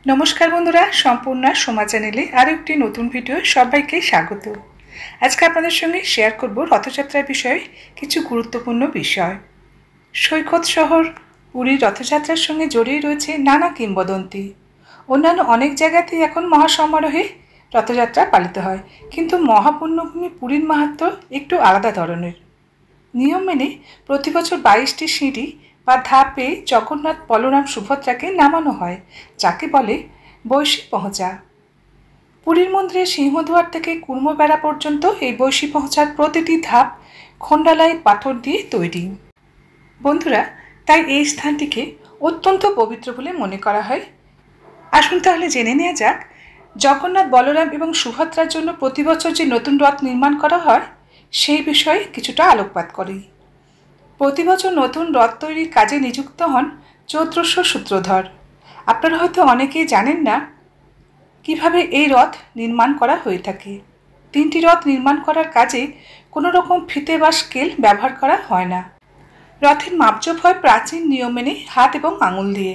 नमस्कार बंधुरा सम्पूर्णा सोमा चैनेले आरो एकटी नतून भिडियो सबाइके स्वागत। आज के आपनादेर संगे शेयर करब रथयात्रार विषये किछु गुरुत्वपूर्ण विषय। सैकत शहर पुरी रथयात्रार संगे जड़िये रयेछे नाना किंबदंती। अन्यान्य अनेक जायगातेई एखन महासमारोहे रथयात्रा पालित हय, किन्तु महापुण्यभूमि पुरीर माहात्म्य एकटु आलादा धरनेर। नियम मेने प्रति बछर 22टी सीढ़ी বা ধাপে জগন্নাথ বলরাম সুভদ্রাকে নামানো হয়, যাকে বলে বৈশী পহঁচা। পুরীর মন্দিরের সিংহদুয়ার থেকে কুর্মবেড়া পর্যন্ত এই বৈশী পহঁচার প্রতিটি ধাপ খন্ডালাই পাথর দিয়ে তৈরি। বন্ধুরা, তাই এই স্থানটিকে অত্যন্ত পবিত্র বলে মনে করা হয়। আসুন তাহলে জেনে নেওয়া যাক জগন্নাথ বলরাম এবং সুভদ্রার জন্য প্রতি বছর যে নতুন রথ নির্মাণ করা হয় সেই বিষয়ে কিছুটা আলোকপাত করি। प्रति बछर नतून रथ तैरिर काजे नियुक्त हन 1400 सूत्रधर। आपनारा हयतो अनेकेई जानेन ना किभाबे एई रथ निर्माण करा हये थाके। तीनटी रथ निर्माण करार काजे कोनो रकम फिते बा स्केल व्यवहार करा हय ना। रथेर मापजोप हय प्राचीन नियम मेने हाथ एबं आंगुल दिये।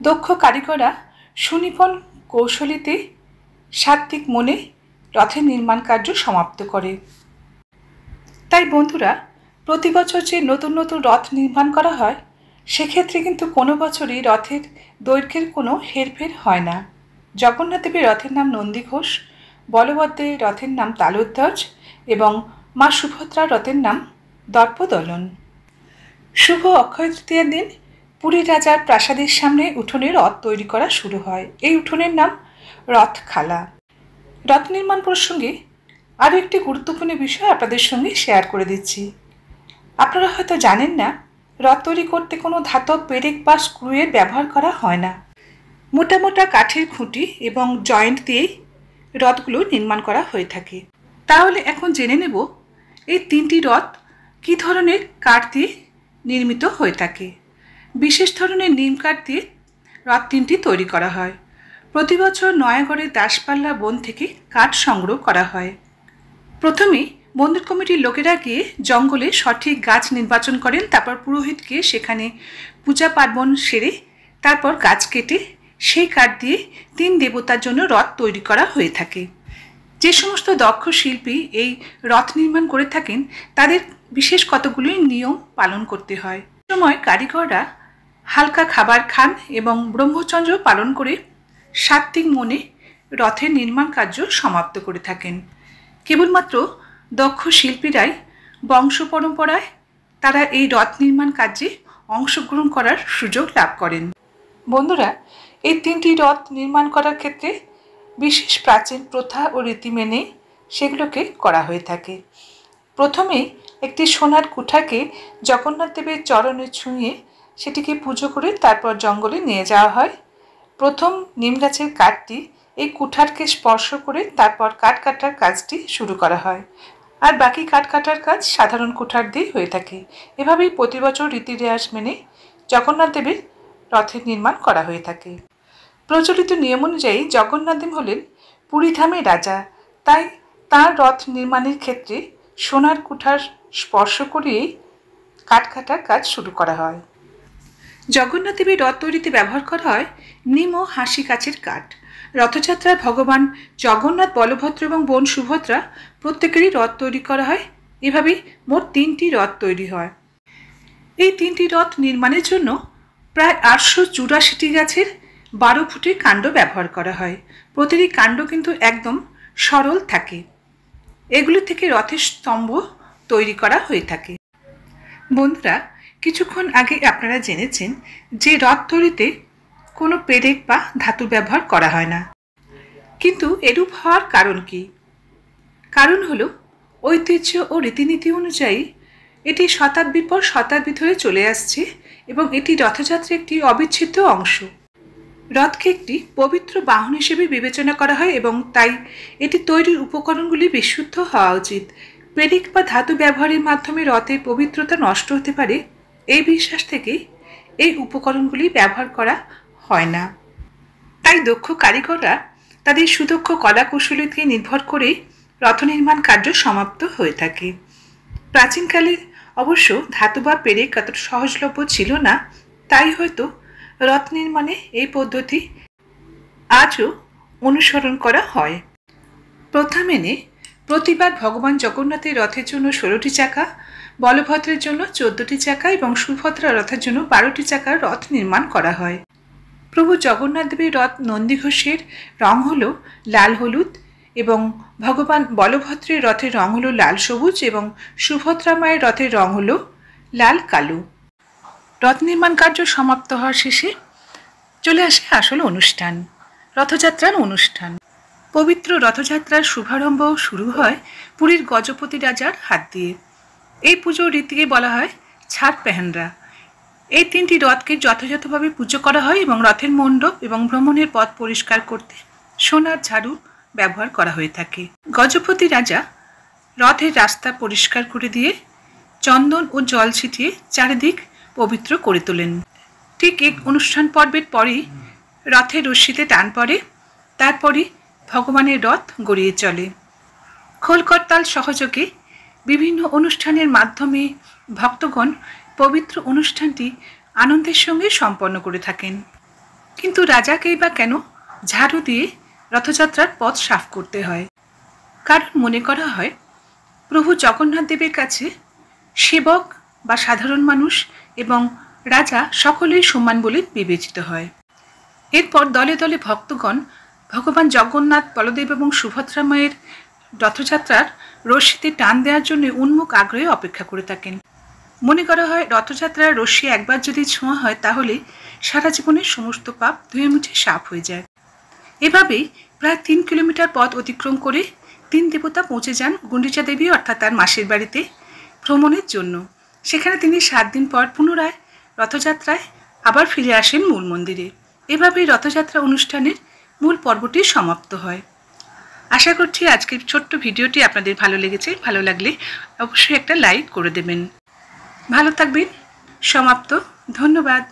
दक्ष कारिगररा सुनिपुण कौशलीते सात्विक मने रथेर निर्माण कार्य समाप्त करे। ताई बंधुरा, प्रति बछर जे नतून नतून रथ निर्माण करा हय सेक्षेत्रे किन्तु कोनो बछरई रथेर दैर्घ्येर कोनो हेरफेर हय ना। जगन्नाथ देवेर रथेर नाम नंदीघोष, बलभद्रेर रथेर नाम तालोध्वज एवं मा सुभद्रार रथेर नाम दर्पदलन। शुभ अक्षय तृतीयार दिन पुरी राजार प्रासादेर सामने उठोने रथ तैरी करा शुरू हय। एई उठोनेर नाम रथखाला। रथ निर्माण प्रसंगे आरो एकटी गुरुत्वपूर्ण विषय आपनादेर संगे शेयर करे दिচ্ছি। আপনারা হয়তো জানেন না রথ তৈরি করতে কোনো ধাতব পেরেক বা স্ক্রুয়ের ব্যবহার করা হয় না। মোটা মোটা কাঠের খুঁটি এবং জয়েন্ট দিয়ে রথগুলো নির্মাণ করা হয়ে থাকে। তাহলে এখন জেনে নেব এই তিনটি রথ কী ধরনের কাঠ দিয়ে নির্মিত হয়ে থাকে। বিশেষ ধরনের নিম কাঠ দিয়ে রথ তিনটি তৈরি করা হয়। প্রতি বছর নয়াগড়ের দাসপাল্লা বন থেকে কাঠ সংগ্রহ করা হয়। প্রথমে মন্দির কমিটির লোকেরা গিয়ে জঙ্গলে সঠিক গাছ নির্বাচন করেন, তারপর পুরোহিতকে সেখানে পূজা পার্বণ সেরে তারপর গাছ কেটে সেই কাঠ দিয়ে তিন দেবতার জন্য রথ তৈরি করা হয়ে থাকে। যে সমস্ত দক্ষ শিল্পী এই রথ নির্মাণ করে থাকেন তাদের বিশেষ কতগুলি নিয়ম পালন করতে হয়। সময় কারিগররা হালকা খাবার খান এবং ব্রহ্মচর্য পালন করে সাত্ত্বিক মনে রথের নির্মাণ কার্য সমাপ্ত করে থাকেন। কেবলমাত্র দক্ষ শিল্পীরাই বংশ পরম্পরায় তারা এই রথ নির্মাণ কার্যে অংশগ্রহণ করার সুযোগ লাভ করেন। বন্ধুরা, এই তিনটি রথ নির্মাণ করার ক্ষেত্রে বিশেষ প্রাচীন প্রথা ও রীতি মেনে সেগুলোকে করা হয়ে থাকে। প্রথমেই একটি সোনার কুঠাকে জগন্নাথ দেবের চরণে ছুঁয়ে সেটিকে পুজো করে তারপর জঙ্গলে নিয়ে যাওয়া হয়। প্রথম নিম গাছের কাঠটি এই কুঠারকে স্পর্শ করে তারপর কাঠ কাটার কাজটি শুরু করা হয়, আর বাকি কাঠ কাটার কাজ সাধারণ কুঠার দিয়ে হয়ে থাকে। এভাবেই প্রতি বছর রীতি রেওয়াজ মেনে জগন্নাথ দেবের রথের নির্মাণ করা হয়ে থাকে। প্রচলিত নিয়ম অনুযায়ী জগন্নাথ দেব হলেন পুরীধামের রাজা, তাই তাঁর রথ নির্মাণের ক্ষেত্রে সোনার কুঠার স্পর্শ করিয়েই কাঠ কাটার কাজ শুরু করা হয়। জগন্নাথ দেবের রথ তৈরিতে ব্যবহার করা হয় নিম ও হাসি গাছের কাঠ। রথযাত্রায় ভগবান জগন্নাথ, বলভদ্র এবং বোন সুভদ্রা প্রত্যেকেরই রথ তৈরি করা হয়। এভাবেই মোট 3টি রথ তৈরি হয়। এই 3টি রথ নির্মাণের জন্য প্রায় 884টি গাছের 12 ফুটের কাণ্ড ব্যবহার করা হয়। প্রতিটি কাণ্ড কিন্তু একদম সরল থাকে। এগুলি থেকে রথের স্তম্ভ তৈরি করা হয়ে থাকে। বন্ধুরা, কিছুক্ষণ আগে আপনারা জেনেছেন যে রথ তৈরিতে কোনো পেরেক বা ধাতু ব্যবহার করা হয় না, কিন্তু এরূপ হওয়ার কারণ কি? কারণ হলো ঐতিহ্য ও রীতিনীতি অনুযায়ী এটি শতাব্দীর পর শতাব্দী ধরে চলে আসছে এবং এটি রথযাত্রার একটি অবিচ্ছেদ্য অংশ। রথকে একটি পবিত্র বাহন হিসেবে বিবেচনা করা হয় এবং তাই এটি তৈরির উপকরণগুলি বিশুদ্ধ হওয়া উচিত। পেরেক বা ধাতু ব্যবহারের মাধ্যমে রথের পবিত্রতা নষ্ট হতে পারে এই বিশ্বাস থেকে এই উপকরণগুলি ব্যবহার করা হয় না। তাই দক্ষ কারিগররা তাদের সুদক্ষ কলা কৌশলীকে নির্ভর করে রথ নির্মাণ কার্য সমাপ্ত হয়ে থাকে। প্রাচীনকালে অবশ্য ধাতু বা পেরেক এতটা সহজলভ্য ছিল না, তাই হয়তো রথ নির্মাণে এই পদ্ধতি আজও অনুসরণ করা হয়। প্রথা মেনে প্রতিবার ভগবান জগন্নাথের রথের জন্য 16টি চাকা, বলভদ্রের জন্য 14টি চাকা এবং সুভদ্রা রথের জন্য 12টি চাকার রথ নির্মাণ করা হয়। প্রভু জগন্নাথ দেবের রথ নন্দীঘোষের রং হল লাল হলুদ এবং ভগবান বলভদ্রের রথের রং হল লাল সবুজ এবং সুভদ্রা মায়ের রথের রং হল লাল কালো। রথ নির্মাণ কার্য সমাপ্ত হওয়ার শেষে চলে আসে আসল অনুষ্ঠান, রথযাত্রার অনুষ্ঠান। পবিত্র রথযাত্রার শুভারম্ভ শুরু হয় পুরীর গজপতি রাজার হাত দিয়ে। এই পুজোর রীতিকে বলা হয় ছাড় পেহেনরা। এই 3টি রথকে যথাযথভাবে পুজো করা হয় এবং রথের মণ্ডপ এবং ভ্রমণের পথ পরিষ্কার করতে সোনার ঝাড়ু ব্যবহার করা হয়ে থাকে। গজপতি রাজা রথের রাস্তা পরিষ্কার করে দিয়ে চন্দন ও জল ছিটিয়ে চারিদিক পবিত্র করে তোলেন। ঠিক এই অনুষ্ঠান পর্বের পরেই রথের রশ্মিতে টান পড়ে, তারপরই ভগবানের রথ গড়িয়ে চলে। খোলকর্তাল সহযোগে বিভিন্ন অনুষ্ঠানের মাধ্যমে ভক্তগণ পবিত্র অনুষ্ঠানটি আনন্দের সঙ্গে সম্পন্ন করে থাকেন। কিন্তু রাজাকেই বা কেন ঝাড়ু দিয়ে রথযাত্রার পথ সাফ করতে হয়? কারণ মনে করা হয় প্রভু জগন্নাথ দেবের কাছে সেবক বা সাধারণ মানুষ এবং রাজা সকলেই সমান বলে বিবেচিত হয়। এরপর দলে দলে ভক্তগণ ভগবান জগন্নাথ, বলদেব এবং সুভদ্রা মায়ের রথযাত্রার রশ্মিতে টান দেওয়ার জন্য উন্মুখ আগ্রহে অপেক্ষা করে থাকেন। মনে করা হয় রথযাত্রার রশ্মি একবার যদি ছোঁয়া হয় তাহলে সারা জীবনের সমস্ত পাপ ধুয়ে মুছে সাফ হয়ে যায়। এভাবেই প্রায় 3 কিলোমিটার পথ অতিক্রম করে 3 দেবতা পৌঁছে যান গুন্ডিচা দেবী অর্থাৎ তার মাসির বাড়িতে ভ্রমণের জন্য। সেখানে তিনি 7 দিন পর পুনরায় রথযাত্রায় আবার ফিরে আসেন মূল মন্দিরে। এভাবেই রথযাত্রা অনুষ্ঠানের মূল পর্বটি সমাপ্ত হয়। আশা করছি আজকের ছোট্ট ভিডিওটি আপনাদের ভালো লেগেছে। ভালো লাগলে অবশ্যই একটা লাইক করে দেবেন। ভালো থাকবেন। সমাপ্ত। ধন্যবাদ।